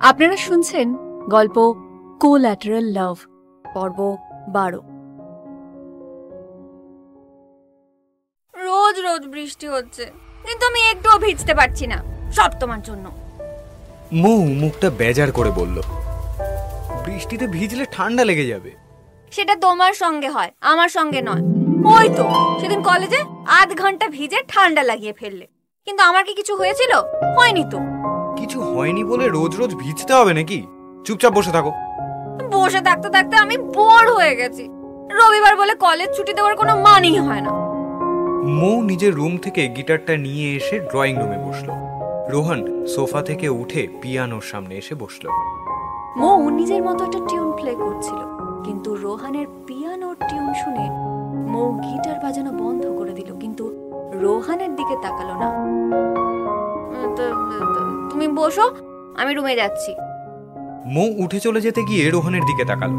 আপনারা শুনছেন গল্প কোল্যাটারাল লাভ পর্ব 12। রোজ রোজ বৃষ্টি হচ্ছে, কিন্তু আমি একটুও ভিজতে পারছি না। সব তোমার জন্য। মৌ মুখটা বেজার করে বলল, বৃষ্টিতে ভিজলে ঠান্ডা লেগে যাবে। সেটা তোমার সঙ্গে হয়, আমার সঙ্গে নয়। ওই তো সেদিন কলেজে আধ ঘন্টা ভিজে ঠান্ডা লাগিয়ে ফেললে, কিন্তু আমার কি কিছু হয়েছিল? হয়নি তো। কিছু হয়নি বলে রোজ রোজ ভিজতে হবে নাকি? চুপচাপ বসে থাকো। বসে থাকতে থাকতে আমি বোর হয়ে গেছি। রবিবার বলে কলেজ ছুটি দেওয়ার কোনো মানেই হয় না। মৌ নিজের রুম থেকে গিটারটা নিয়ে এসে ড্রয়িং রুমে বসলো। রোহন সোফা থেকে উঠে পিয়ানোর সামনে এসে বসলো। মৌ নিজের মতো একটা টিউন প্লে করছিল, কিন্তু রোহানের পিয়ানোর টিউন শুনে মৌ গিটার বাজানো বন্ধ করে দিল, কিন্তু রোহানের দিকে তাকালো না। তুমি বসো, আমি রুমে যাচ্ছি। মৌ উঠে চলে যেতে গিয়ে রোহনের দিকে তাকালো।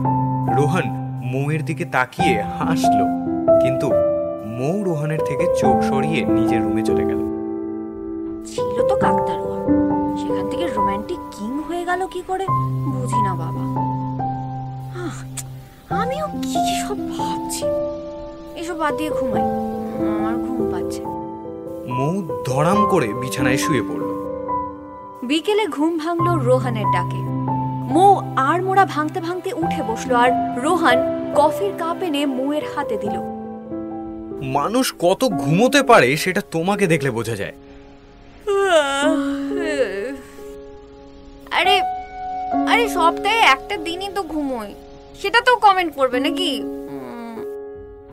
রোহন মৌয়ের দিকে তাকিয়ে হাসলো, কিন্তু মৌ রোহনের থেকে চোখ সরিয়ে নিজের রুমে চলে গেল। ছিল তো কাকতারুয়া, সেখান থেকে রোমান্টিক কিং হয়ে গেল কি করে বুঝি না বাবা। আমিও কি সব ভাবছি। এসব বাদ দিয়ে ঘুমাই, আমার ঘুম পাচ্ছে। মৌ ধড়াম করে বিছানায় শুয়ে পড়ল। বিকেলে ঘুম ভাঙলো রোহানের ডাকে। মৌ আর মোড়া ভাঙতে ভাঙতে উঠে বসলো, আর রোহান কফির কাপ এনে মৌয়ের হাতে দিল। মানুষ কত ঘুমোতে পারে সেটা তোমাকে দেখলে বোঝা যায়। আরে আরে সপ্তাহে একটা দিনই তো ঘুমোই, সেটা তো কমেন্ট করবে নাকি?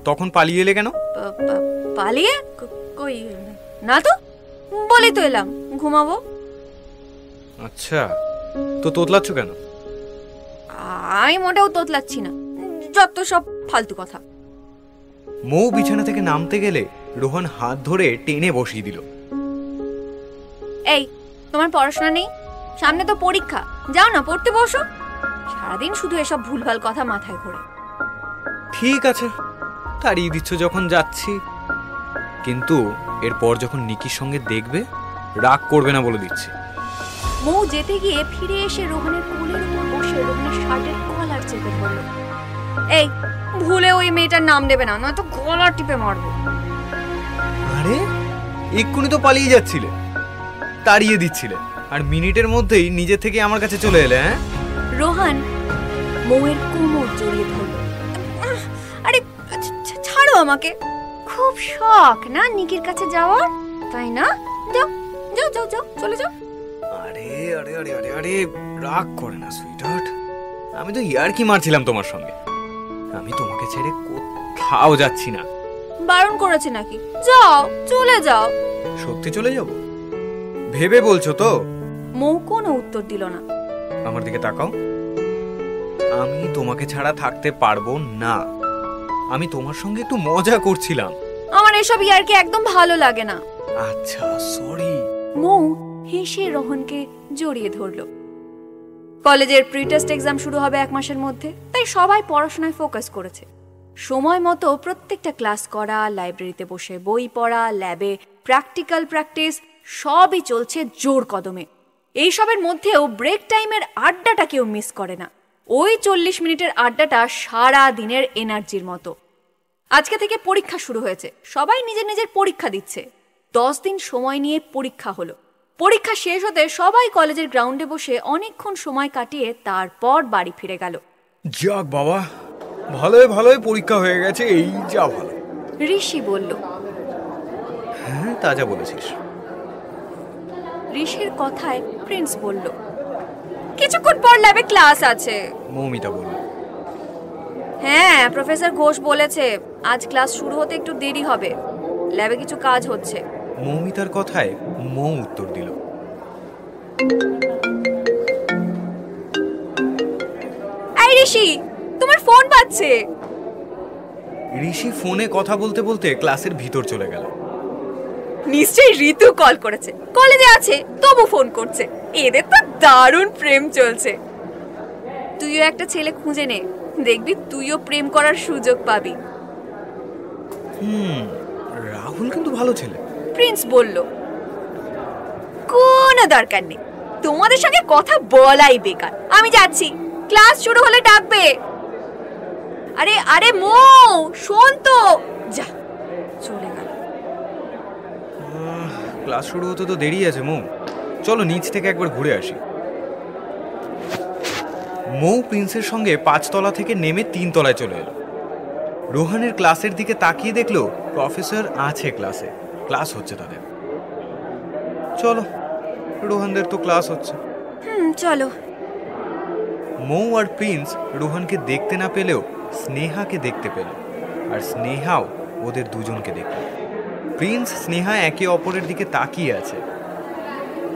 তখন পালিয়ে এলে কেন? পালিয়ে কই না তো, বলে তো এলাম ঘুমাবো। আচ্ছা, তো তোতলাচ্ছ কেন? আমি মোটেও তোতলাচ্ছি না, যত সব ফালতু কথা। মৌ বিছানা থেকে নামতে গেলে রোহন হাত ধরে টেনে বসিয়ে দিল। এই, তোমার পড়াশোনা নেই? সামনে তো পরীক্ষা, যাও না পড়তে বসো। সারাদিন শুধু এসব ভুলভাল কথা মাথায় ঘোরে। ঠিক আছে, তাড়িয়ে দিচ্ছ যখন যাচ্ছি, কিন্তু এরপর যখন নিকির সঙ্গে দেখবে রাগ করবে না বলে দিচ্ছি। মৌ যেতে গিয়ে ফিরে এসে রোহানের কোলের উপর বসে রোহানের শার্টের কলার চেপে ধরল। এই, ভুলে ওই মেয়েটার নাম দেবে না, নয়তো গলা টিপে মারবো। আরে এক্ষুনি তো পালিয়ে যাচ্ছিলে, তাড়িয়ে দিচ্ছিলে, আর মিনিটের মধ্যেই নিজে থেকে আমার কাছে চলে এলে। হ্যাঁ, রোহান মৌয়ের কোমর জড়িয়ে ধরল। আরে ছাড়ো আমাকে। খুব শখ না নিকির কাছে যাওয়ার, তাই না? যাও যাও যাও যাও, চলে যাও। আরে আরে আরে আরে আরে রাগ করে না সুইটহার্ট, আমি তো ইয়ার্কি মারছিলাম তোমার সঙ্গে। আমি তোমাকে ছেড়ে কোথাও যাচ্ছি না। বারণ করেছে নাকি? যাও, চলে যাও। সত্যি চলে যাব? ভেবে বলছো তো? মৌ কোনো উত্তর দিল না। আমার দিকে তাকাও। আমি তোমাকে ছাড়া থাকতে পারবো না। আমি তোমার সঙ্গে একটু মজা করছিলাম। আমার এসব ইয়ার্কি একদম ভালো লাগে না। আচ্ছা, সরি। মৌ হেসে রোহনকে জড়িয়ে ধরল। কলেজের প্রি টেস্ট এক্সাম শুরু হবে 1 মাসের মধ্যে, তাই সবাই পড়াশোনায় ফোকাস করেছে। সময় মতো প্রত্যেকটা ক্লাস করা, লাইব্রেরিতে বসে বই পড়া, ল্যাবে প্র্যাকটিক্যাল প্র্যাকটিস সবই চলছে জোর কদমে। এইসবের মধ্যেও ব্রেক টাইমের আড্ডাটা কেউ মিস করে না। ওই 40 মিনিটের আড্ডাটা সারা দিনের এনার্জির মতো। আজকে থেকে পরীক্ষা শুরু হয়েছে, সবাই নিজের নিজের পরীক্ষা দিচ্ছে। 10 দিন সময় নিয়ে পরীক্ষা হলো। পরীক্ষা শেষ হতে সবাই কলেজের গ্রাউন্ডে বসে অনেকক্ষণ সময় কাটিয়ে তারপর বাড়ি ফিরে গেল। যাক বাবা, ভালোই ভালোই পরীক্ষা হয়ে গেছে, এই যা ভালো। ঋষি বলল। হ্যাঁ, তা যা বলেছিস। ঋষির কথায় প্রিন্স বলল, কিছুক্ষণ পর ল্যাবে ক্লাস আছে। মৌমিতা বলল, হ্যাঁ, প্রফেসর ঘোষ বলেছে আজ ক্লাস শুরু হতে একটু দেরি হবে, ল্যাবে কিছু কাজ হচ্ছে। মৌমিতার কথায় মৌ উত্তর দিল, এই ঋষি, তোমার ফোন বাজছে। ঋষি ফোনে কথা বলতে বলতে ক্লাসের ভিতর চলে গেল। নিশ্চয়ই ঋতু কল করেছে, কলেজে আছে তবু ফোন করছে। এদের তো দারুণ প্রেম চলছে। তুইও একটা ছেলে খুঁজে নে, দেখবি তুইও প্রেম করার সুযোগ পাবি। রাহুল কিন্তু ভালো ছেলে, প্রিন্স বলল। কোনো দরকার নেই, তোমাদের সঙ্গে কথা বলাই বেকার, আমি যাচ্ছি, ক্লাস শুরু হলে ডাকবে। আরে আরে মৌ, শোন তো। যা, চলে গেল। ক্লাস শুরু হতে তো দেরি আছে মৌ, চলো নিচ থেকে একবার ঘুরে আসি। মৌ প্রিন্সের সঙ্গে 5 তলা থেকে নেমে 3 তলায় চলে এলো। রোহানের ক্লাসের দিকে তাকিয়ে দেখলো প্রফেসর আছে ক্লাসে, ক্লাস হচ্ছে তাদের। চলো, রোহানদের তো ক্লাস হচ্ছে। চলো। মৌ আর প্রিন্স রোহানকে দেখতে না পেলেও স্নেহাকে দেখতে পেল, আর স্নেহাও ওদের দুজনকে দেখল। প্রিন্স স্নেহা একে অপরের দিকে তাকিয়ে আছে,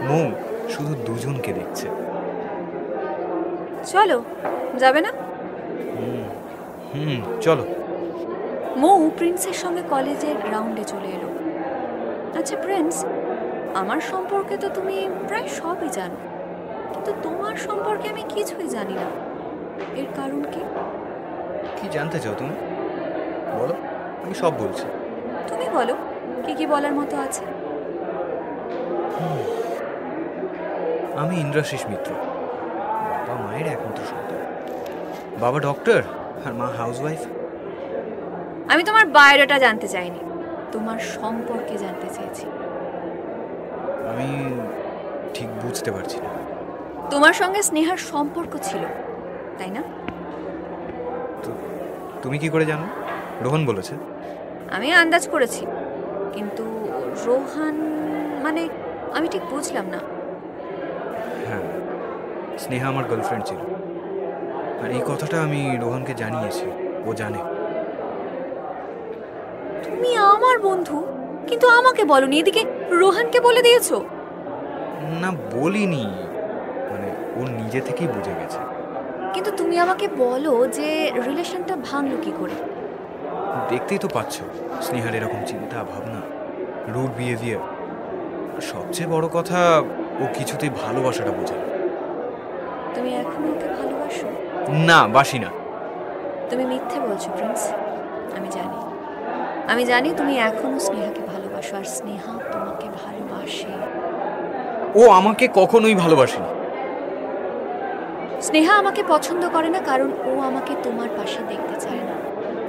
মৌ শুধু দুজনকে দেখছে। চলো, যাবে না? চলো। মৌ প্রিন্সের সঙ্গে কলেজের গ্রাউন্ডে চলে এলো। আচ্ছা প্রিন্স, আমার সম্পর্কে তো তুমি প্রায় সবই জানো, কিন্তু তোমার সম্পর্কে আমি কিছুই জানি না। এর কারণ কি? কি জানতে চাও তুমি? বলো, আমি সব বলছি। তুমি বলো, কি কি বলার মতো আছে। আমি ইন্দ্রাশিস মিত্র, বাবা মায়ের একমাত্র সন্তান। বাবা ডক্টর আর মা হাউসওয়াইফ। আমি তোমার বায়োডাটা জানতে চাইনি, তোমার সম্পর্কে জানতে চেয়েছি। আমি ঠিক বুঝতে পারছি না। তোমার সঙ্গে স্নেহার সম্পর্ক ছিল, তাই না? তুমি কি করে জানো? রোহন বলেছে। আমি আন্দাজ করেছি, কিন্তু রোহান মানে আমি ঠিক বুঝলাম না। হ্যাঁ, স্নেহা আমার গার্লফ্রেন্ড ছিল, আর এই কথাটা আমি রোহনকে জানিয়েছি, ও জানে। তুমি আমার বন্ধু, কিন্তু আমাকে বলনি, এদিকে রোহানকে বলে দিয়েছো। না বলিনি, মানে ও নিজে থেকেই বুঝে গেছে। কিন্তু তুমি আমাকে বলো যে রিলেশনটা ভাঙলো কি করে? দেখতেই তো পাচ্ছ স্নেহার এরকম চিন্তা ভাবনা, রুড বিহেভিয়ার, আর সবচেয়ে বড় কথা ও কিছুতেই ভালোবাসাটা বোঝে না। তুমি এখনো ওকে ভালোবাসো? না, বাসি না। তুমি মিথ্যে বলছো প্রিন্স, আমি জানি তুমি এখনো স্নেহাকে ভালোবাসো, আর স্নেহা তোমাকে ভালোবাসে। ও আমাকে কখনোই ভালোবাসেনি। স্নেহা আমাকে পছন্দ করে না, কারণ ও আমাকে তোমার পাশে দেখতে চায় না।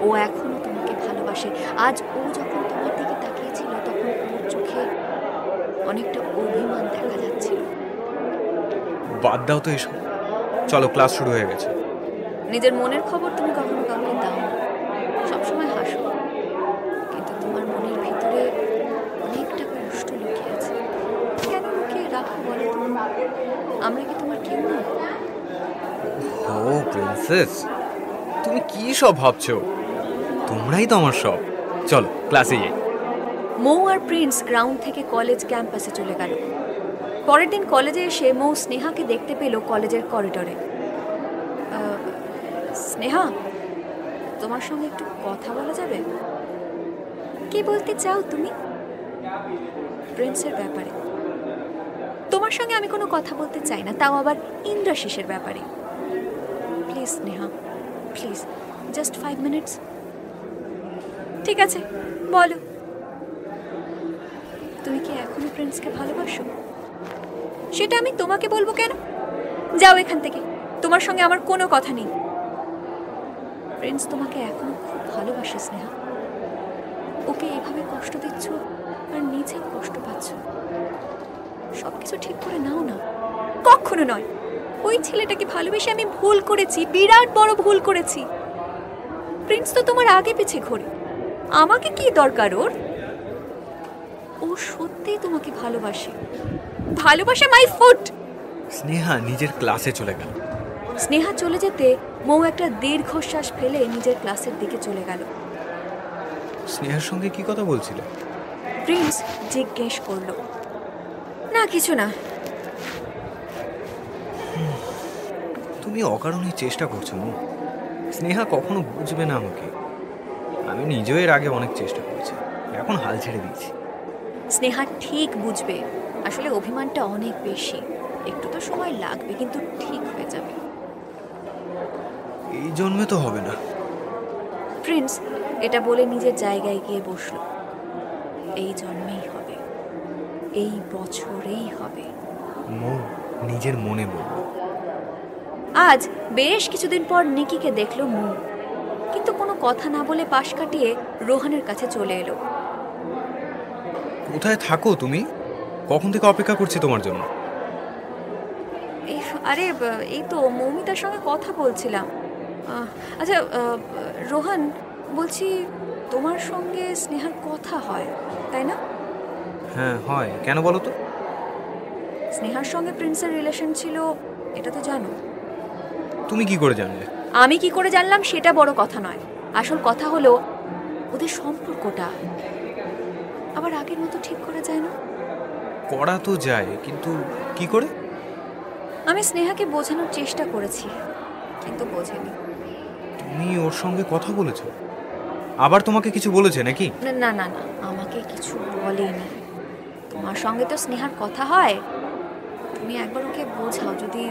ও এখনো তোমাকে ভালোবাসে। আজ ও যখন তোমার দিকে তাকিয়েছিল, তখন ওর চোখে অনেকটা অভিমান দেখা যাচ্ছিল। বাদ দাও তো এসব, চলো ক্লাস শুরু হয়ে গেছে। নিজের মনের খবর তুমি কখনো কাউকে দাও না, সবসময় হাসো, কিন্তু তোমার মনের ভিতরে অনেকটা কষ্ট লুকিয়ে আছে। কেন লুকিয়ে রাখো বলো তো? আমরা কি তোমার কেউ না? ও প্রিন্সেস, তুমি কি সব ভাবছো? তোমরাই তো আমার সব। চলো ক্লাসে যাই। মৌ আর প্রিন্স গ্রাউন্ড থেকে কলেজ ক্যাম্পাসে চলে গেল। পরের দিন কলেজে এসে মৌ স্নেহাকে দেখতে পেল কলেজের করিডোরে। স্নেহা, তোমার সঙ্গে একটু কথা বলা যাবে? কি বলতে চাও তুমি? প্রিন্সের ব্যাপারে। তোমার সঙ্গে আমি কোনো কথা বলতে চাই না, তাও আবার ইন্দ্রাশিসের ব্যাপারে। Please Sneha, please, just 5 minutes. ঠিক আছে, বলো। তুমি কি এখনো প্রিন্সকে ভালোবাসো? সেটা আমি তোমাকে বলবো কেন? যাও এখান থেকে, তোমার সঙ্গে আমার কোনো কথা নেই। প্রিন্স তোমাকে এখনো খুব ভালোবাসে স্নেহা। ওকে এভাবে কষ্ট দিচ্ছ আর নিজে কষ্ট পাচ্ছ। সবকিছু ঠিক করে নাও না। কখনো নয়। ওই ছেলেটাকে ভালোবেসে আমি ভুল করেছি, বিরাট বড় ভুল করেছি। প্রিন্স তো তোমার আগে পিছে ঘোরে, আমাকে কি দরকার ওর? ও সত্যিই তোমাকে ভালোবাসে। ভালোবাসা মাই ফুট। স্নেহা নিজের ক্লাসে চলে গেল। স্নেহা চলে যেতে মৌ একটা দীর্ঘশ্বাস ফেলে নিজের ক্লাসের দিকে চলে গেল। স্নেহার সঙ্গে কি কথা বলছিলে? প্রিন্স জিজ্ঞেস করলো। না, কিছু না। তুমি অকারণে চেষ্টা করছো মৌ। স্নেহা কখনো বুঝবে না আমাকে। আমি নিজেও এর আগে অনেক চেষ্টা করেছি, এখন হাল ছেড়ে দিয়েছি। স্নেহা ঠিক বুঝবে। আসলে অভিমানটা অনেক বেশি, একটু তো সময় লাগবে, কিন্তু ঠিক হয়ে যাবে। এই জন্মে তো হবে না। প্রিন্স এটা বলে নিজের জায়গায় গিয়ে বসলো। এই জন্মেই হবে, এই বছরেই হবে। মৌ, নিজের মনে বলল। আজ বেশ কিছুদিন পর নিকিকে দেখলো মৌ, কিন্তু কোনো কথা না বলে পাশ কাটিয়ে রোহানের কাছে চলে এলো। কোথায় থাকো তুমি? কখন থেকে অপেক্ষা করছি তোমার জন্য। আরে এই তো মৌমিতার সঙ্গে কথা বলছিলাম। আচ্ছা রোহান, বলছি তোমার সঙ্গে স্নেহার কথা হয় তাই না? হ্যাঁ হয়, কেন বলো তো? স্নেহার সঙ্গে প্রিন্সের রিলেশন ছিল, এটা তো জানো। তুমি কি করে জানলে? আমি কি করে জানলাম সেটা বড় কথা নয়, আসল কথা হলো ওদের সম্পর্কটা আবার আগের মতো ঠিক করা যায় না। করা তো যায়, কিন্তু কি করে? আমি স্নেহাকে বোঝানোর চেষ্টা করেছি, কিন্তু বোঝেনি। তুমি ওর সঙ্গে কথা বলেছো? আবার তোমাকে কিছু বলেছে নাকি? না না না না, আমাকে কিছু বলেনি। তোমার সঙ্গে তো স্নেহার কথা হয়, তুমি একবার ওকে বোঝাও, যদি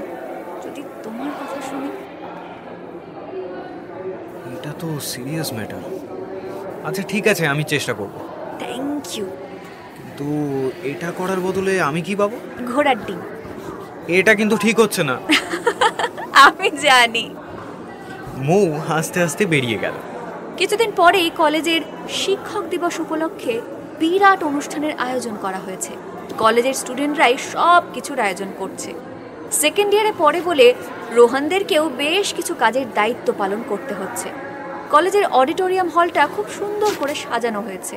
যদি তোমার কথা শুনি। এটা তো সিরিয়াস ম্যাটার। আচ্ছা ঠিক আছে, আমি চেষ্টা করব। Thank you. কিন্তু এটা করার বদলে আমি কি পাবো? ঘোড়ার ডিম। এটা কিন্তু ঠিক হচ্ছে না। আমি জানি। মৌ হাসতে হাসতে বেরিয়ে গেল। কিছুদিন পরেই কলেজের শিক্ষক দিবস উপলক্ষে বিরাট অনুষ্ঠানের আয়োজন করা হয়েছে। কলেজের স্টুডেন্টরাই সব কিছুর আয়োজন করছে। সেকেন্ড ইয়ারে পড়ে বলে রোহানদেরকেও বেশ কিছু কাজের দায়িত্ব পালন করতে হচ্ছে। কলেজের অডিটোরিয়াম হলটা খুব সুন্দর করে সাজানো হয়েছে।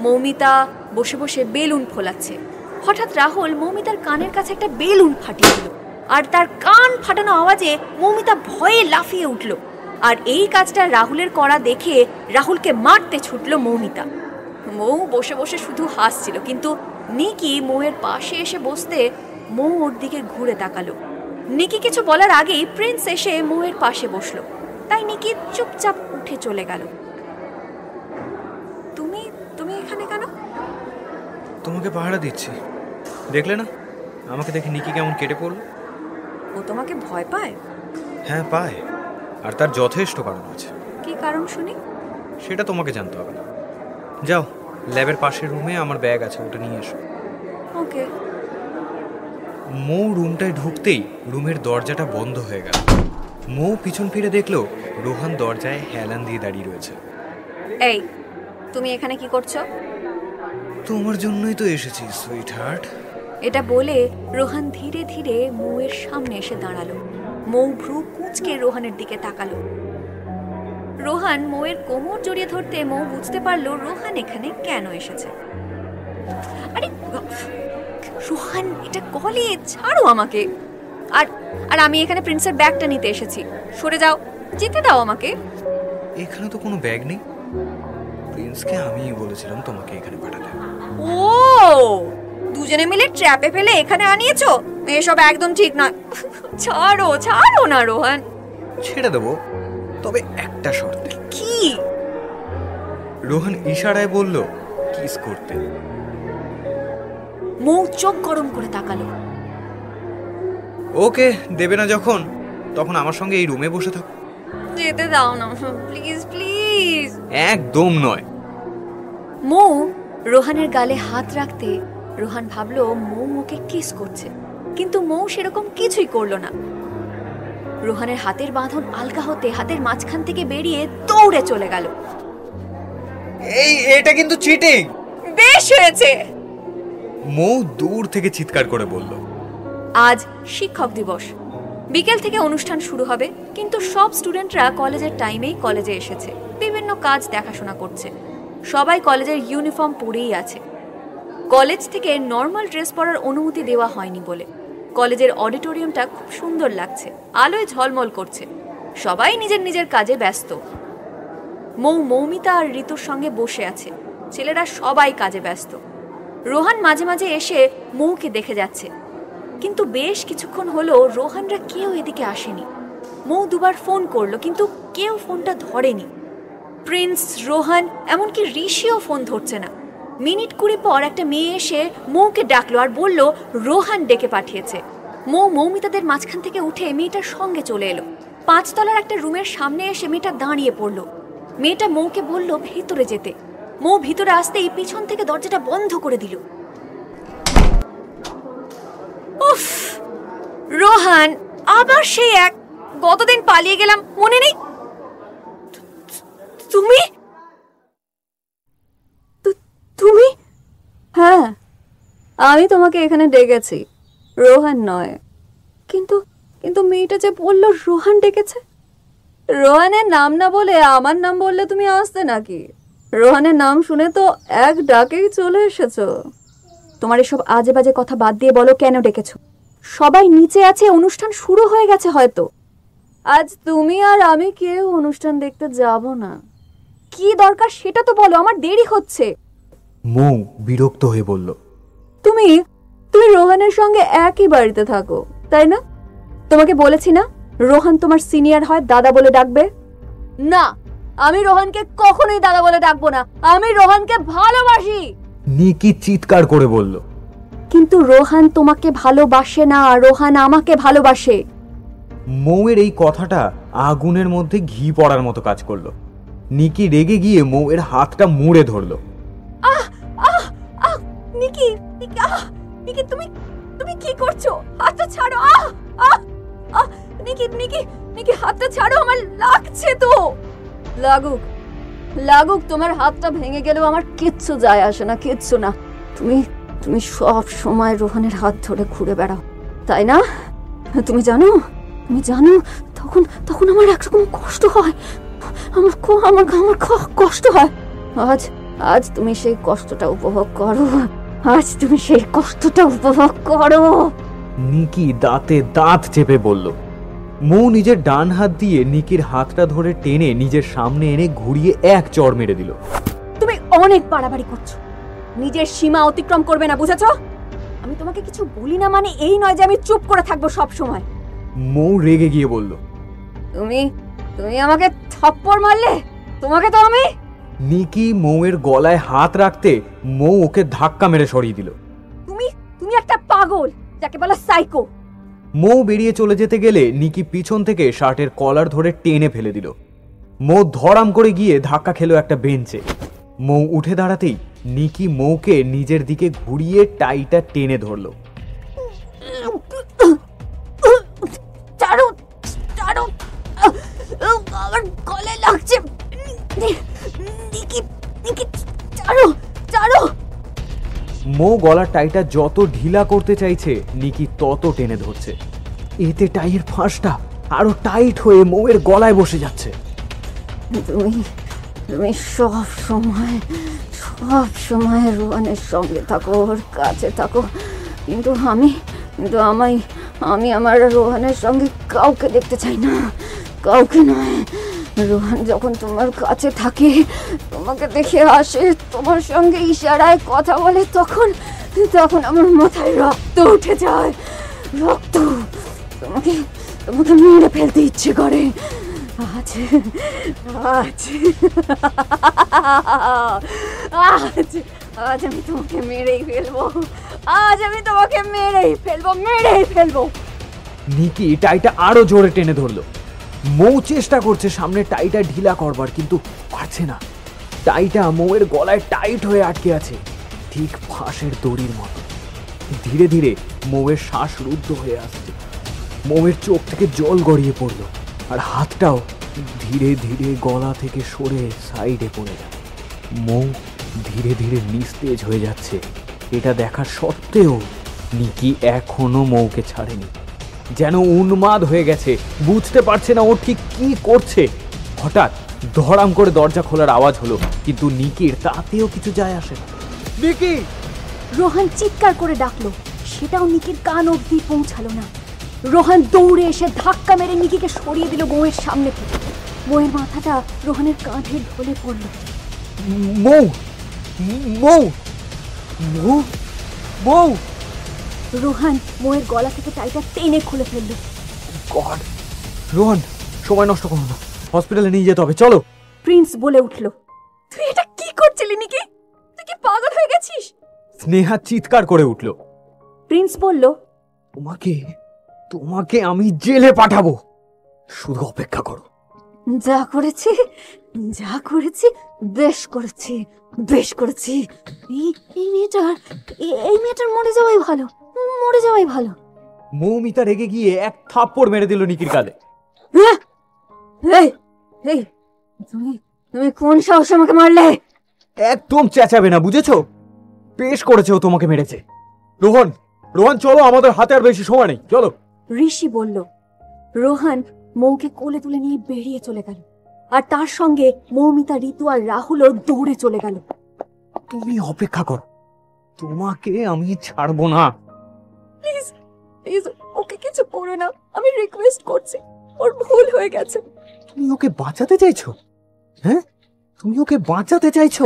মৌমিতা বসে বসে বেলুন ফোলাচ্ছে। হঠাৎ রাহুল মৌমিতার কানের কাছে একটা বেলুন ফাটিয়ে দিল, আর তার কান ফাটানো আওয়াজে মৌমিতা ভয়ে লাফিয়ে উঠল। আর এই কাজটা রাহুলের করা দেখে রাহুলকে মারতে ছুটল মৌমিতা। মৌ বসে বসে শুধু হাসছিল, কিন্তু নিকি মৌয়ের পাশে এসে বসতে মৌ ওর দিকে ঘুরে তাকালো। নিকি কিছু বলার আগেই প্রিন্স এসে মৌয়ের পাশে বসলো, তাই নিকি চুপচাপ উঠে চলে গেল। তুমি তুমি এখানে কেন? তোমাকে পাহারা দিচ্ছি। দেখলে না আমাকে দেখে নিকি কেমন কেটে পড়ল? ও তোমাকে ভয় পায়? হ্যাঁ পায়, আর তার যথেষ্ট কারণ আছে। কি কারণ শুনি? সেটা তোমাকে জানতে হবে না। যাও, ল্যাবের পাশের রুমে আমার ব্যাগ আছে, ওটা নিয়ে এসো। ওকে। মৌ রুমটায় ঢুকতেই রুমের দরজাটা বন্ধ হয়ে গেল। মৌ পিছন ফিরে দেখলো রোহান দরজায় হেলান দিয়ে দাঁড়িয়ে রয়েছে। এই, তুমি এখানে কি করছো? তোমার জন্যই তো এসেছি সুইট হার্ট। এটা বলে রোহান ধীরে ধীরে মৌয়ের সামনে এসে দাঁড়ালো। মৌ ভ্রু কুঁচকে রোহানের দিকে তাকালো। রোহান মৌয়ের কোমর জড়িয়ে ধরতে মৌ বুঝতে পারলো রোহান এখানে কেন এসেছে। আরে রোহান, এটা কলেজ, ছাড়ো আমাকে। আর আর আমি এখানে প্রিন্সের ব্যাগটা নিতে এসেছি। সরে যাও, যেতে দাও আমাকে। এখানে তো কোনো ব্যাগ নেই। প্রিন্সকে আমিই বলেছিলাম তোমাকে এখানে পাঠাতে। ও, দুজনে মিলে ট্র্যাপে ফেলে এখানে আনিয়েছো? এসব একদম ঠিক নয়। ছাড়ো ছাড়ো না রোহান। ছেড়ে দেবো, তবে একটা শর্তে। কি? রোহান ইশারায় বলল কিস করতে। মৌ চোখ গরম করে তাকালো। ওকে, দেবে না যখন, তখন আমার সঙ্গে এই রুমে বসে থাকো। যেতে দাও না প্লিজ প্লিজ। একদম নয়। মৌ রোহানের গালে হাত রাখতে রোহান ভাবলো মৌ ওকে কিস করছে, কিন্তু মৌ সেরকম কিছুই করলো না। রোহানের হাতের বাঁধন আলগা হতে হাতের মাঝখান থেকে বেরিয়ে দৌড়ে চলে গেল। এটা কিন্তু চিটিং। বেশ হয়েছে, মৌ দূর থেকে চিৎকার করে বলল। আজ শিক্ষক দিবস। বিকেল থেকে অনুষ্ঠান শুরু হবে, কিন্তু সব স্টুডেন্টরা কলেজের টাইমেই কলেজে এসেছে। বিভিন্ন কাজ দেখাশোনা করছে। সবাই কলেজের ইউনিফর্ম পরেই আছে। কলেজ থেকে নর্মাল ড্রেস পরার অনুমতি দেওয়া হয়নি বলে কলেজের অডিটোরিয়ামটা খুব সুন্দর লাগছে, আলোয় ঝলমল করছে। সবাই নিজের নিজের কাজে ব্যস্ত। মৌমিতা আর ঋতুর সঙ্গে বসে আছে। ছেলেরা সবাই কাজে ব্যস্ত। রোহান মাঝে মাঝে এসে মৌকে দেখে যাচ্ছে, কিন্তু বেশ কিছুক্ষণ হলো রোহানরা কেউ এদিকে আসেনি। মৌ দুবার ফোন করলো, কিন্তু কেউ ফোনটা ধরেনি। প্রিন্স, রোহান, এমনকি ঋষিও ফোন ধরছে না। মিনিট 20 পর একটা মেয়ে এসে মৌকে ডাকলো আর বলল রোহান ডেকে পাঠিয়েছে। মৌমিতাদের মাঝখান থেকে উঠে মেয়েটার সঙ্গে চলে এলো। 5 তলার একটা রুমের সামনে এসে মেয়েটা দাঁড়িয়ে পড়লো। মেয়েটা মৌকে বলল ভিতরে যেতে। মৌ ভিতরে আসতেই পিছন থেকে দরজাটা বন্ধ করে দিল। রোহান, আবার সেই এক গতদিন পালিয়ে গেলাম, মনে নেই? তুমি তুমি হ্যাঁ, আমি তোমাকে এখানে ডেকেছি, রোহান নয়। কিন্তু কিন্তু মেয়েটা যে বললো রোহান ডেকেছে। রোহানের নাম না বলে আমার নাম বললে তুমি আসতে নাকি? রোহানের নাম শুনে তো এক ডাকেই চলে এসেছো। তোমার এসব আজে বাজে কথা বাদ দিয়ে বলো, কেন ডেকেছো? সবাই নিচে আছে, অনুষ্ঠান শুরু হয়ে গেছে হয়তো। আজ তুমি আর আমি কেউ অনুষ্ঠান দেখতে যাব না। কি দরকার সেটা তো বলো, আমার দেরি হচ্ছে। মৌ বিরক্ত হয়ে বলল, তুমি রোহানের সঙ্গে একই বাড়িতে থাকো, তাই না? তোমাকে বলেছি না রোহান তোমার সিনিয়র হয়, দাদা বলে ডাকবে। না, আমি রোহানকে কখনোই দাদা বলে ডাকবো না। আমি রোহানকে ভালোবাসি। নিকি চিৎকার করে বলল, কিন্তু রোহান তোমাকে ভালোবাসে না, রোহান আমাকে ভালোবাসে। মৌয়ের এই কথাটা আগুনের মধ্যে ঘি পড়ার মতো কাজ করলো। নিকি রেগে গিয়ে মৌয়ের হাতটা মুড়ে ধরলো। নিকি, নিকি, নিকি, তুমি কি করছো? হাতটা ছাড়ো। নিকি, নিকি, নিকি, হাতটা ছাড়ো, আমার লাগছে তো। লাগুক, তোমার হাতটা ভেঙে গেলেও আমার কিচ্ছু যায় আসে না, কিচ্ছু না। তুমি সব সময় রোহানের হাত ধরে ঘুরে বেড়াও, তাই না? তুমি জানো তখন আমার একরকম কষ্ট হয়। আমার কষ্ট হয়। আজ তুমি সেই কষ্টটা উপভোগ করো। নিকি দাঁতে দাঁত চেপে বলল। মৌ নিজের ডান হাত দিয়ে নিকির হাতটা ধরে টেনে নিজের সামনে এনে ঘুরিয়ে এক চড় মেরে দিল। তুমি অনেক বাড়াবাড়ি করছো, নিজের সীমা অতিক্রম করবে না, বুঝেছো? আমি তোমাকে কিছু বলি না মানে এই নয় যে আমি চুপ করে থাকবো সব সময়। মৌ রেগে গিয়ে বলল, তুমি আমাকে থাপ্পড় মারলে, তোমাকে তো আমি। নিকি মৌয়ের গলায় হাত রাখতে মৌ ওকে ধাক্কা মেরে সরিয়ে দিল। তুমি একটা পাগল, যাকে বলা সাইকো। মৌ বেরিয়ে চলে যেতে গেলে নিকি পিছন থেকে শার্টের কলার ধরে টেনে ফেলে দিল। মৌ ধরাম করে গিয়ে ধাক্কা খেলো একটা বেঞ্চে। মৌ উঠে দাঁড়াতেই নিকি মৌকে নিজের দিকে ঘুরিয়ে টাইটা টেনে ধরলো। আমার গলায় লাগছে। মৌ গলার টাইটা যত ঢিলা করতে চাইছে নিকি তত টেনে ধরছে। এতে টাইয়ের ফাঁসটা আরো টাইট হয়ে মৌয়ের গলায় বসে যাচ্ছে। তুমি সব সময় রোহানের সঙ্গে থাকো, ওর কাছে থাকো, কিন্তু আমি আমার রোহানের সঙ্গে কাউকে দেখতে চাই না, কাউকে নয়। রোহান যখন তোমার কাছে থাকে, তোমাকে দেখে আসে, তোমার সঙ্গে ইশারায় কথা বলে, তখন আমার মাথায় রক্ত উঠে যায়। রক্ত তোমাকে মেরে ফেলতে ইচ্ছে করে। আজ আমি তোমাকে মেরেই ফেলবো। নিকি টাইটা আরো জোরে টেনে ধরলো। মৌ চেষ্টা করছে সামনে টাইটা ঢিলা করবার, কিন্তু পারছে না। টাইটা মৌয়ের গলায় টাইট হয়ে আটকে আছে, ঠিক ফাঁসের দড়ির মতো। ধীরে ধীরে মৌয়ের শ্বাস রুদ্ধ হয়ে আসছে। মৌয়ের চোখ থেকে জল গড়িয়ে পড়ল, আর হাতটাও ধীরে ধীরে গলা থেকে সরে সাইডে পড়ে যায়। মৌ ধীরে ধীরে নিস্তেজ হয়ে যাচ্ছে। এটা দেখার সত্ত্বেও নিকি এখনো মৌকে ছাড়েনি, যেন উন্মাদ হয়ে গেছে, বুঝতে পারছে না ও ঠিক কি করছে। হঠাৎ ধড়াম করে দরজা খোলার আওয়াজ হলো, কিন্তু নিকির তাতেও কিছু যায় আসে না। নিকি! রোহান চিৎকার করে ডাকলো, সেটাও নিকির কান অবধি পৌঁছালো না। রোহান দৌড়ে এসে ধাক্কা মেরে নিকিকে সরিয়ে দিল বউয়ের সামনে থেকে। বউয়ের মাথাটা রোহানের কাঁধে ঢলে পড়ল। মৌ! মৌ! মৌ! মৌ! রোহান বউয়ের গলা থেকে টাইটা টেনে খুলে ফেলল। গড! রোহান, সময় নষ্ট করো না, হসপিটালে নিয়ে যেতে হবে, চলো। প্রিন্স বলে উঠল। তুই এটা কি করছিলি নিকি? তুই কি পাগল হয়ে গেছিস? স্নেহা চিৎকার করে উঠল। প্রিন্স বলল, তোমাকে আমি জেলে পাঠাবো, শুধু অপেক্ষা করো। যা করেছি বেশ করেছি। এই মেয়েটার মরে যাওয়াই ভালো। মৌমিতা রেগে গিয়ে এক থাপ্পড় মেরে দিল নিকির গালে। এই এই তুমি তুমি কোন সাহসে আমাকে মারলে? একদম চেঁচাবে না, বুঝেছো? বেশ করেছে ও তোমাকে মেরেছে। রোহন, রোহন চলো, আমাদের হাতে আর বেশি সময় নেই, চলো। ঋষি বলল। রোহন মৌকে কোলে তুলে নিয়ে বেরিয়ে চলে গেল, আর তার সঙ্গে মৌমিতা, ঋতু আর রাহুলও দৌড়ে চলে গেল। তুমি অপেক্ষা করো, তোমাকে আমি ছাড়বো না। প্লিজ প্লিজ ওকে কিছু করো না, আমি রিকোয়েস্ট করছি, ওর ভুল হয়ে গেছে। তুমি ওকে বাঁচাতে চাইছো? হ্যাঁ, তুমি ওকে বাঁচাতে চাইছো?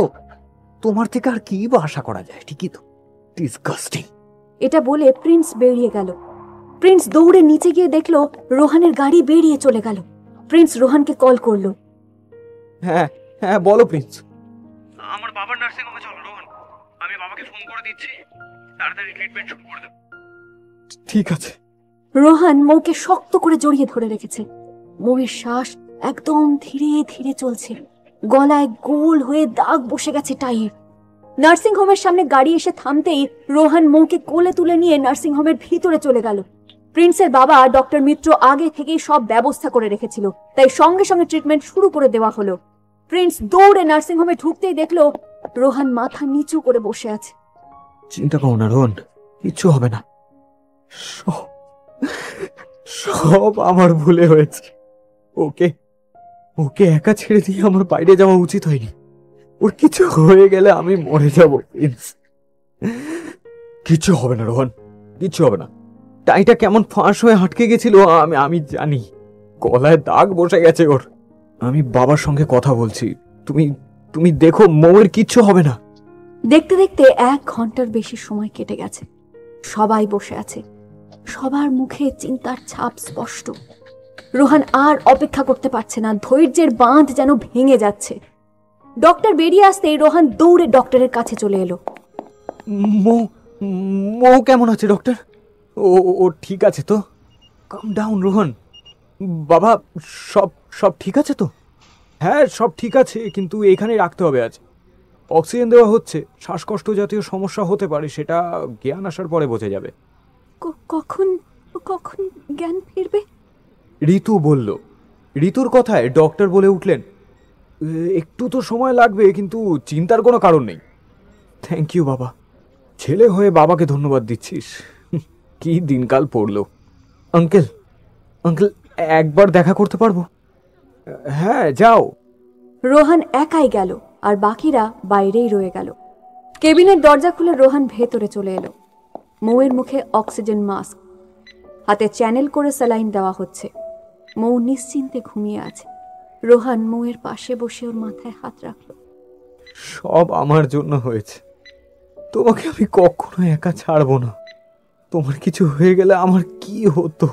তোমার থেকে আর কি বা আশা করা যায়, ঠিকই তো। ডিসগাস্টিং। এটা বলে প্রিন্স বেরিয়ে গেল। প্রিন্স দৌড়ে নিচে গিয়ে দেখলো রোহানের গাড়ি বেরিয়ে চলে গেল। প্রিন্স রোহানকে কল করলো। হ্যাঁ হ্যাঁ, বলো প্রিন্স। আমার বাবার নার্সিং হোমে চলো রোহন, আমি বাবাকে ফোন করে দিচ্ছি, তাড়াতাড়ি ট্রিটমেন্ট শুরু করে দেব। ঠিক আছে। রোহান মৌকে শক্ত করে জড়িয়ে ধরে রেখেছে। মৌয়ের শ্বাস একদম ধীরে ধীরে চলছে, গলায় গোল হয়ে দাগ বসে গেছে টাইয়ের। নার্সিং হোমের সামনে গাড়ি এসে থামতেই রোহান মৌকে কোলে তুলে নিয়ে নার্সিং হোমের ভিতরে চলে গেল। প্রিন্সের বাবা ডক্টর মিত্র আগে থেকেই সব ব্যবস্থা করে রেখেছিল, তাই সঙ্গে সঙ্গে ট্রিটমেন্ট শুরু করে দেওয়া হলো। প্রিন্স দৌড়ে নার্সিং হোমে ঢুকতেই দেখলো রোহান মাথা নিচু করে বসে আছে। চিন্তা করো না রোহন, কিচ্ছু হবে না। সব আমার ভুলে হয়েছে। ওকে ওকে একা ছেড়ে দিয়ে আমার বাইরে যাওয়া উচিত হয়নি। ওর কিছু হয়ে গেলে আমি মরে যাব। কিচ্ছু হবে না রোহন, কিচ্ছু হবে না। টাইটা কেমন ফাঁস হয়ে আটকে গেছিল আমি জানি। গলায় দাগ বসে গেছে ওর। আমি বাবার সঙ্গে কথা বলছি, তুমি তুমি দেখো মৌয়ের কিচ্ছু হবে না। দেখতে দেখতে 1 ঘন্টার বেশি সময় কেটে গেছে। সবাই বসে আছে, সবার মুখে চিন্তার ছাপ স্পষ্ট। রোহান আর অপেক্ষা করতে পারছে না, ধৈর্যের বাঁধ যেন ভেঙে যাচ্ছে। ডক্টর বেরিয়ে আসতেই রোহান দৌড়ে ডক্টরের কাছে চলে এলো। মৌ কেমন আছে ডক্টর? ও ঠিক আছে তো? কাম ডাউন রোহন। বাবা, সব সব ঠিক আছে তো? হ্যাঁ সব ঠিক আছে, কিন্তু এখানে রাখতে হবে আজ। অক্সিজেন দেওয়া হচ্ছে, শ্বাসকষ্ট জাতীয় সমস্যা হতে পারে, সেটা জ্ঞান আসার পরে বোঝা যাবে। কখন কখন জ্ঞান ফিরবে? ঋতু বলল। ঋতুর কথায় ডক্টর বলে উঠলেন, একটু তো সময় লাগবে, কিন্তু চিন্তার কোনো কারণ নেই। থ্যাংক ইউ বাবা, ছেলে হয়ে বাবাকে ধন্যবাদ দিচ্ছিস। কি দিনকাল পড়লো। আঙ্কেল আঙ্কেল একবার দেখা করতে পারবো? হ্যাঁ যাও। রোহান একাই গেল, আর বাকিরা বাইরেই রয়ে গেল। কেবিনের দরজা খুলে রোহান ভেতরে চলে এলো। মৌয়ের মুখে অক্সিজেন মাস্ক, হাতে চ্যানেল করে স্যালাইন দেওয়া হচ্ছে। মৌ নিশ্চিন্তে ঘুমিয়ে আছে। রোহান মৌয়ের পাশে বসে ওর মাথায় হাত রাখল। সব আমার জন্য হয়েছে, তোমাকে আমি কখনো একা ছাড়বো না। তোমার কিছু হয়ে গেলে আমার কি হতো?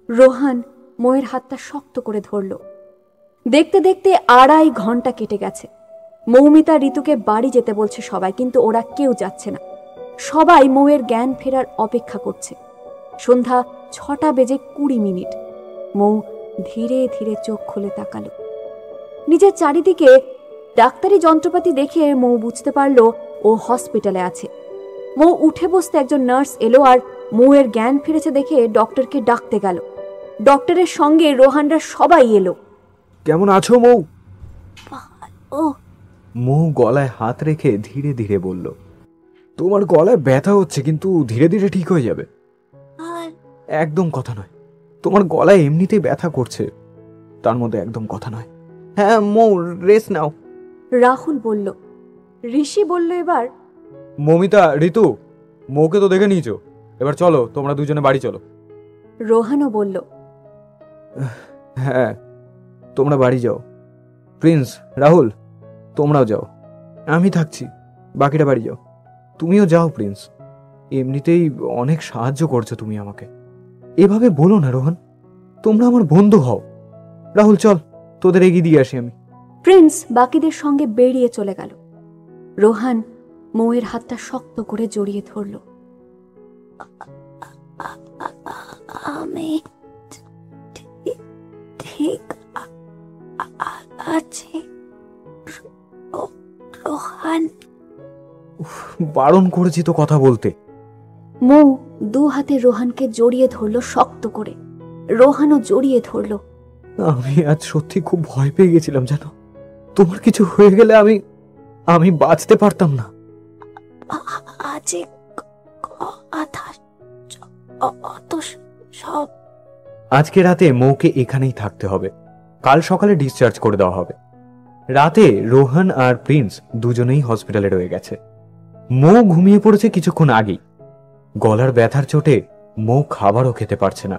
রোহান মৌয়ের হাতটা শক্ত করে ধরল। দেখতে দেখতে 2.5 ঘন্টা কেটে গেছে। মৌমিতা ঋতুকে বাড়ি যেতে বলছে সবাই, কিন্তু ওরা কেউ যাচ্ছে না। সবাই মৌয়ের জ্ঞান ফেরার অপেক্ষা করছে। সন্ধ্যা 6:20 মৌ ধীরে ধীরে চোখ খুলে তাকালো। নিজের চারিদিকে ডাক্তারি যন্ত্রপাতি দেখে মৌ বুঝতে পারল ও হসপিটালে আছে। মৌ উঠে বসতে একজন নার্স এলো, আর মৌয়ের জ্ঞান ফিরেছে দেখে ডক্টরকে ডাকতে গেল। ডক্টরের সঙ্গে রোহানরা সবাই এলো। কেমন আছো মৌ? ও মৌ গলায় হাত রেখে ধীরে ধীরে বলল, তোমার গলায় ব্যথা হচ্ছে, কিন্তু ধীরে ধীরে ঠিক হয়ে যাবে। একদম কথা নয়, তোমার গলায় এমনিতেই ব্যথা করছে, তার মধ্যে একদম কথা নয়। হ্যাঁ মৌ, রেস্ট নাও। রাহুল বলল। ঋষি বলল, এবার মৌমিতা, ঋতু, মৌকে তো দেখে নিয়েছো, এবার চলো তোমরা দুজনে বাড়ি চলো। রোহানও বলল, হ্যাঁ তোমরা বাড়ি যাও। প্রিন্স, রাহুল তোমরাও যাও, আমি থাকছি, বাকিটা বাড়ি যাও। তুমিও যাও প্রিন্স, এমনিতেই অনেক সাহায্য করছো তুমি আমাকে। এভাবে বলো না রোহন, তোমরা আমার বন্ধু হও। রাহুল চল, তোদের এগিয়ে দিয়ে আসি আমি। প্রিন্স বাকিদের সঙ্গে বেরিয়ে চলে গেল। রোহান মৌয়ের হাতটা শক্ত করে জড়িয়ে ধরল। আমি ঠিক আছি রোহান। বারণ করেছি তো কথা বলতে। মৌ দু হাতে রোহানকে জড়িয়ে ধরলো শক্ত করে। রোহানও জড়িয়ে ধরলো। আমি আজ সত্যি খুব ভয় পেয়ে গেছিলাম জানো। তোমার কিছু হয়ে গেলে আমি বাঁচতে পারতাম না। আজকে রাতে মৌকে এখানেই থাকতে হবে, কাল সকালে ডিসচার্জ করে দেওয়া হবে। রাতে রোহান আর প্রিন্স দুজনেই হসপিটালে রয়ে গেছে। মৌ ঘুমিয়ে পড়েছে কিছুক্ষণ আগেই। গলার ব্যথার চোটে মৌ খাবারও খেতে পারছে না,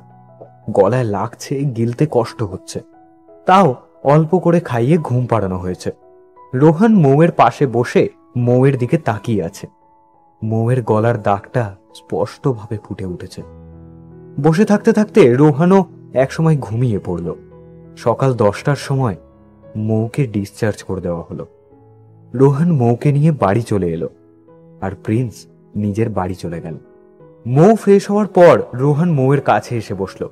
গলায় লাগছে, গিলতে কষ্ট হচ্ছে। তাও অল্প করে খাইয়ে ঘুম পাড়ানো হয়েছে। রোহান মৌয়ের পাশে বসে মৌয়ের দিকে তাকিয়ে আছে। মৌয়ের গলার দাগটা স্পষ্টভাবে ফুটে উঠেছে। বসে থাকতে থাকতে রোহানও একসময় ঘুমিয়ে পড়ল। সকাল 10টার সময় মৌকে ডিসচার্জ করে দেওয়া হলো। রোহান মৌকে নিয়ে বাড়ি চলে এলো, আর প্রিন্স নিজের বাড়ি চলে গেল। মৌ ফ্রেশ হওয়ার পর রোহান মৌয়ের কাছে এসে বসল।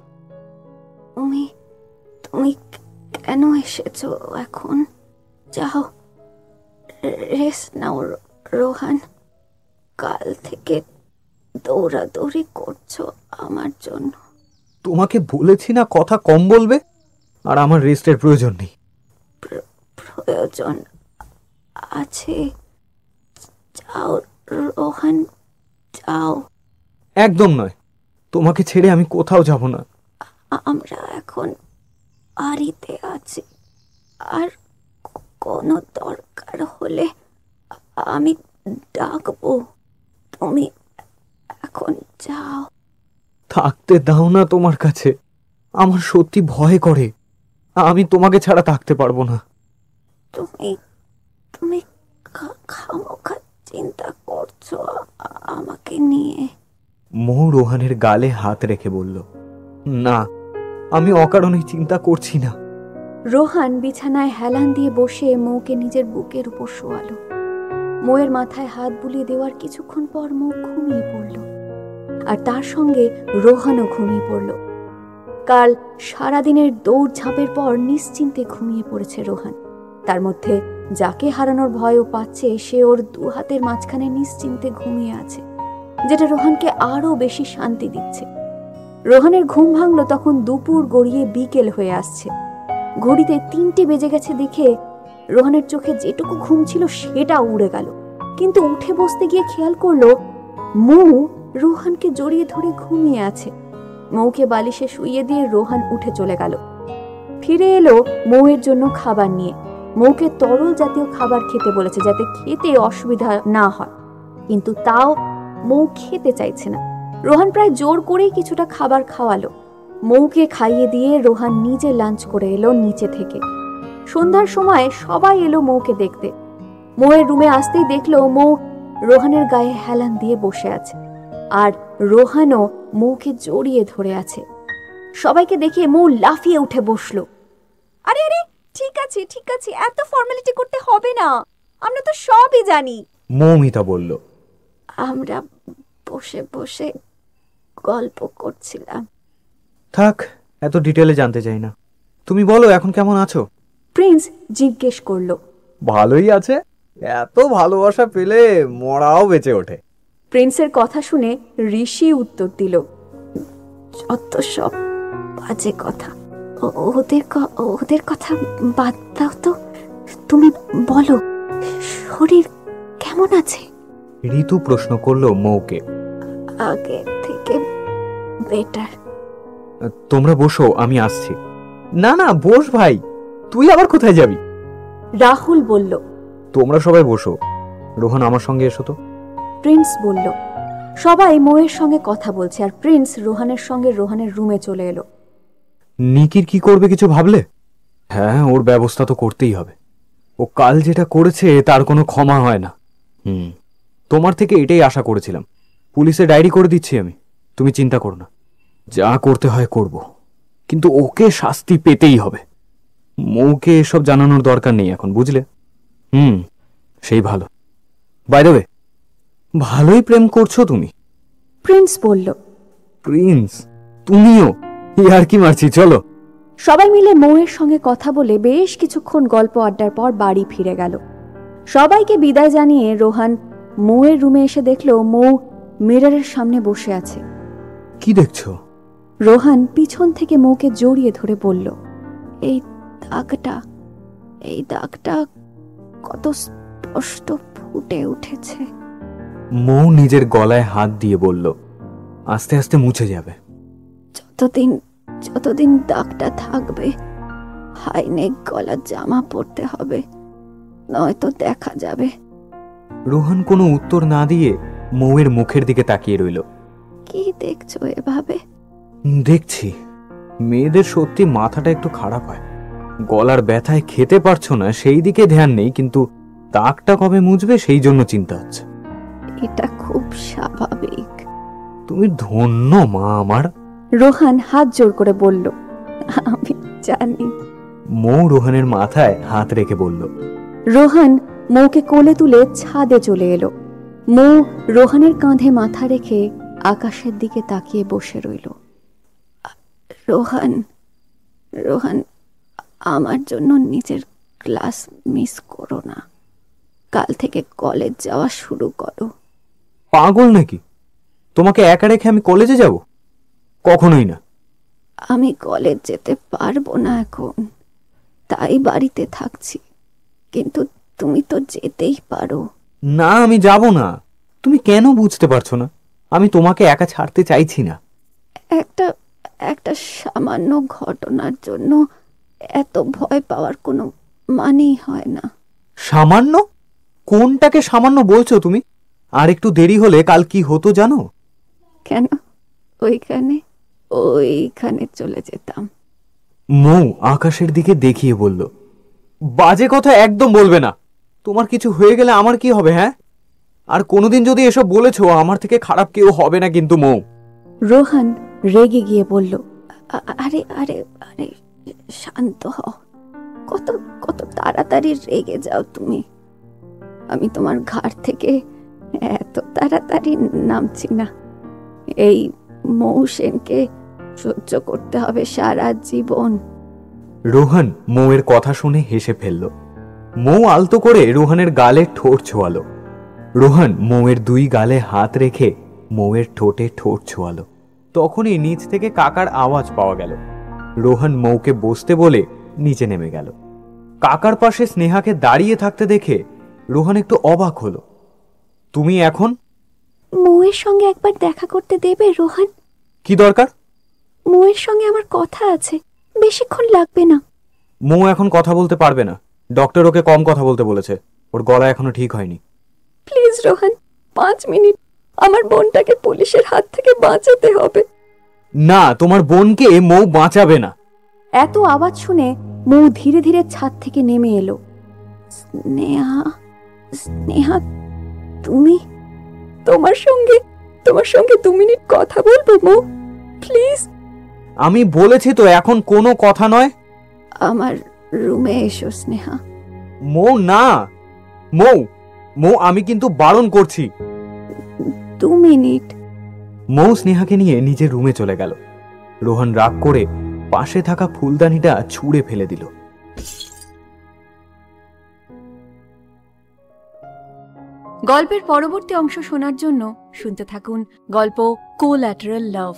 তুমি কেন এসেছো এখন? যাও, রেস্ট নাও রোহান। কাল থেকে দৌড়াদৌড়ি করছো আমার জন্য। তোমাকে বলেছি না কথা কম বলবে, আর আমার রেস্টের প্রয়োজন নেই। প্রয়োজন আছে, যাও রোহান, যাও। একদম নয়, তোমাকে ছেড়ে আমি কোথাও যাব না। আমরা এখন বাড়িতে আছি, আর কোনো দরকার হলে আমি ডাকবো। তুমি এখন যাও। থাকতে দাও না তোমার কাছে, আমার সত্যি ভয় করে। আমি তোমাকে ছাড়া থাকতে পারবো না। তুমি খামোখা চিন্তা করছো আমাকে নিয়ে। মৌ রোহানের গালে হাত রেখে বলল, না, আমি অকারণে চিন্তা করছি না। রোহান বিছানায় হেলান দিয়ে বসে মৌকে নিজের বুকের উপর শোয়ালো। মৌয়ের মাথায় হাত বুলিয়ে দেওয়ার কিছুক্ষণ পর মৌ ঘুমিয়ে পড়ল, আর তার সঙ্গে রোহানও ঘুমিয়ে পড়ল। কাল সারাদিনের দৌড়ঝাঁপের পর নিশ্চিন্তে ঘুমিয়ে পড়েছে রোহান। তার মধ্যে যাকে হারানোর ভয়ও পাচ্ছে, সে ওর দু হাতের মাঝখানে নিশ্চিন্তে ঘুমিয়ে আছে, যেটা রোহানকে আরো বেশি শান্তি দিচ্ছে। রোহানের ঘুম ভাঙলো তখন দুপুর গড়িয়ে বিকেল হয়ে আসছে। ঘড়িতে 3টে বেজে গেছে দেখে রোহানের চোখে যেটুকু ঘুম ছিল সেটা উড়ে গেল। কিন্তু উঠে বসতে গিয়ে খেয়াল করলো মৌ রোহানকে জড়িয়ে ধরে ঘুমিয়ে আছে। মৌকে বালিশে শুইয়ে দিয়ে রোহান উঠে চলে গেল। ফিরে এলো মৌয়ের জন্য খাবার নিয়ে। মৌকে তরল জাতীয় খাবার খেতে বলেছে, যাতে খেতে অসুবিধা না হয়, কিন্তু তাও মৌ খেতে চাইছে না। রোহান প্রায় জোর করেই কিছুটা খাবার খাওয়ালো। মৌকে খাইয়ে দিয়ে রোহান নিজে লাঞ্চ করে এলো নিচে থেকে। সন্ধ্যার সময় সবাই এলো মৌকে দেখতে। মৌয়ের রুমে আসতেই দেখলো মৌ রোহানের গায়ে হেলান দিয়ে বসে আছে, আর রোহানও মৌকে জড়িয়ে ধরে আছে। সবাইকে দেখে মৌ লাফিয়ে উঠে বসলো। আরে আরে, ঠিক আছে ঠিক আছে, এত ফর্মালিটি করতে হবে না, আমরা তো সবই জানি। মৌমিতা বলল, আমরা বসে বসে গল্প করছিলাম। থাক, এত ডিটেলে জানতে চাই না। তুমি বলো এখন কেমন আছো? প্রিন্স জিজ্ঞেস করলো। ভালোই আছে, এত ভালোবাসা পেলে মরাও বেঁচে ওঠে। প্রিন্সের কথা শুনে ঋষি উত্তর দিল, যত সব বাজে কথা, ওদের কথা বাদ দাও তো। তুমি বলো, শরীর কেমন আছে? ঋতু প্রশ্ন করলো মৌকে। আগে থেকে বেটার। তোমরা বসো, আমি আসছি। না না, বস ভাই, তুই আবার কোথায় যাবি? রাহুল বলল। তোমরা সবাই বসো, রোহন আমার সঙ্গে এসো তো। প্রিন্স বলল। সবাই মৌয়ের সঙ্গে কথা বলছে, আর প্রিন্স রোহানের সঙ্গে রোহানের রুমে চলে এলো। নিকির কি করবে কিছু ভাবলে? হ্যাঁ, ওর ব্যবস্থা তো করতেই হবে। ও কাল যেটা করেছে তার কোনো ক্ষমা হয় না। তোমার থেকে এটাই আশা করেছিলাম। পুলিশে ডায়েরি করে দিচ্ছি আমি, তুমি চিন্তা করো না। যা করতে হয় করব, কিন্তু ওকে শাস্তি পেতেই হবে। মৌকে এসব জানানোর দরকার নেই এখন, বুঝলে? সেই ভালো। বাই দ্য ওয়ে, ভালোই প্রেম করছো তুমি। প্রিন্স বলল। প্রিন্স, তুমিও? আর কি মারছি, চলো। সবাই মিলে মৌয়ের সঙ্গে কথা বলে বেশ কিছুক্ষণ গল্প আড্ডার পর বাড়ি ফিরে গেল। সবাইকে বিদায় জানিয়ে রোহান মৌয়ের রুমে এসে দেখলো মৌ মিররের সামনে বসে আছে। কি দেখছো? রোহান পিছন থেকে মৌকে জড়িয়ে ধরে বলল, এই দাগটা কত স্পষ্ট ফুটে উঠেছে। মৌ নিজের গলায় হাত দিয়ে বলল, আস্তে আস্তে মুছে যাবে। যতদিন দাগটা থাকবে হাইনেক গলার জামা পরতে হবে, নয়তো দেখা যাবে। রোহান কোনো উত্তর না দিয়ে মৌয়ের মুখের দিকে তাকিয়ে রইল। কি দেখছো এভাবে? দেখছি, মেয়েদের সত্যি মাথাটা একটু খারাপ হয়। গলার ব্যথায় খেতে পারছো না সেই দিকে ধ্যান নেই, কিন্তু দাগটা কবে মুছবে সেই জন্য চিন্তা হচ্ছে। এটা খুব স্বাভাবিক। তুমি ধন্য মা আমার। রোহান হাত জোর করে বলল, আমি জানি। মৌ রোহানের মাথায় হাত রেখে বলল। রোহান মৌকে কোলে তুলে ছাদে চলে এলো। মৌ রোহানের কাঁধে মাথা রেখে আকাশের দিকে তাকিয়ে বসে রইল। রোহান, আমার জন্য নিজের ক্লাস মিস করো না। কাল থেকে কলেজ যাওয়া শুরু করো। পাগল নাকি? তোমাকে একা রেখে আমি কলেজে যাব? কখনোই না। আমি কলেজ যেতে পারবো না এখন, তাই বাড়িতে থাকছি। কিন্তু তুমি তো যেতেই পারো। না, আমি যাব না। তুমি কেন বুঝতে পারছো না? আমি তোমাকে একা ছাড়তে চাইছি না। একটা সামান্য ঘটনার জন্য এত ভয় পাওয়ার কোনো মানেই হয় না। সামান্য? কোনটাকে সামান্য বলছো তুমি? আর একটু দেরি হলে কাল কি হতো জানো? কেন? ওইখানে চলে যেতাম। মৌ আকাশের দিকে দেখিয়ে বলল, বাজে কথা একদম বলবে না। তোমার কিছু হয়ে গেলে আমার কি হবে? হ্যাঁ, আর কোনোদিন যদি এসব বলেছো, আমার থেকে খারাপ কেউ হবে না কিন্তু মৌ। রোহান রেগে গিয়ে বলল, আরে আরে আরে শান্ত হও। কত তাড়াতাড়ি রেগে যাও তুমি। আমি তোমার ঘাড় থেকে এত তাড়াতাড়ি নামছি না। এই মৌ সেনকে সহ্য করতে হবে সারা জীবন। রোহান মৌয়ের কথা শুনে হেসে ফেলল। মৌ আলতো করে রোহানের গালে ঠোঁট ছোঁয়ালো। রোহান মৌয়ের দুই গালে হাত রেখে মৌয়ের ঠোঁটে ঠোঁট ছোঁয়ালো। তখনই নিচ থেকে কাকার আওয়াজ পাওয়া গেল। রোহান মৌকে বসতে বলে নিচে নেমে গেল। কাকার পাশে স্নেহাকে দাঁড়িয়ে থাকতে দেখে রোহান একটু অবাক হলো। তুমি এখন? মৌয়ের সঙ্গে একবার দেখা করতে দেবে রোহান? কি দরকার? মৌয়ের সঙ্গে আমার কথা আছে, বেশিক্ষণ লাগবে না। মৌ এখন কথা বলতে পারবে না। ডক্টর ওকে কম কথা বলতে বলেছে। ওর গলা এখনো ঠিক হয়নি। Please Rohan, 5 minute. আমার বোনটাকে পুলিশের হাত থেকে বাঁচাতে হবে। না, তোমার বোনকে মৌ বাঁচাবে না। এত আওয়াজ শুনে মৌ ধীরে ধীরে ছাদ থেকে নেমে এলো। স্নেহা, তুমি? তোমার সঙ্গে 2 মিনিট কথা বলবো মৌ, প্লিজ। আমি বলেছি তো এখন কোনো কথা নয়। আমার রুমে এসো স্নেহা। মৌ না, মৌ আমি কিন্তু বারণ করছি। 2 মিনিট। মৌ স্নেহাকে নিয়ে নিজের রুমে চলে গেল। রোহান রাগ করে পাশে থাকা ফুলদানিটা ছুঁড়ে ফেলে দিল। গল্পের পরবর্তী অংশ শোনার জন্য শুনতে থাকুন গল্প কোল্যাটারাল লাভ।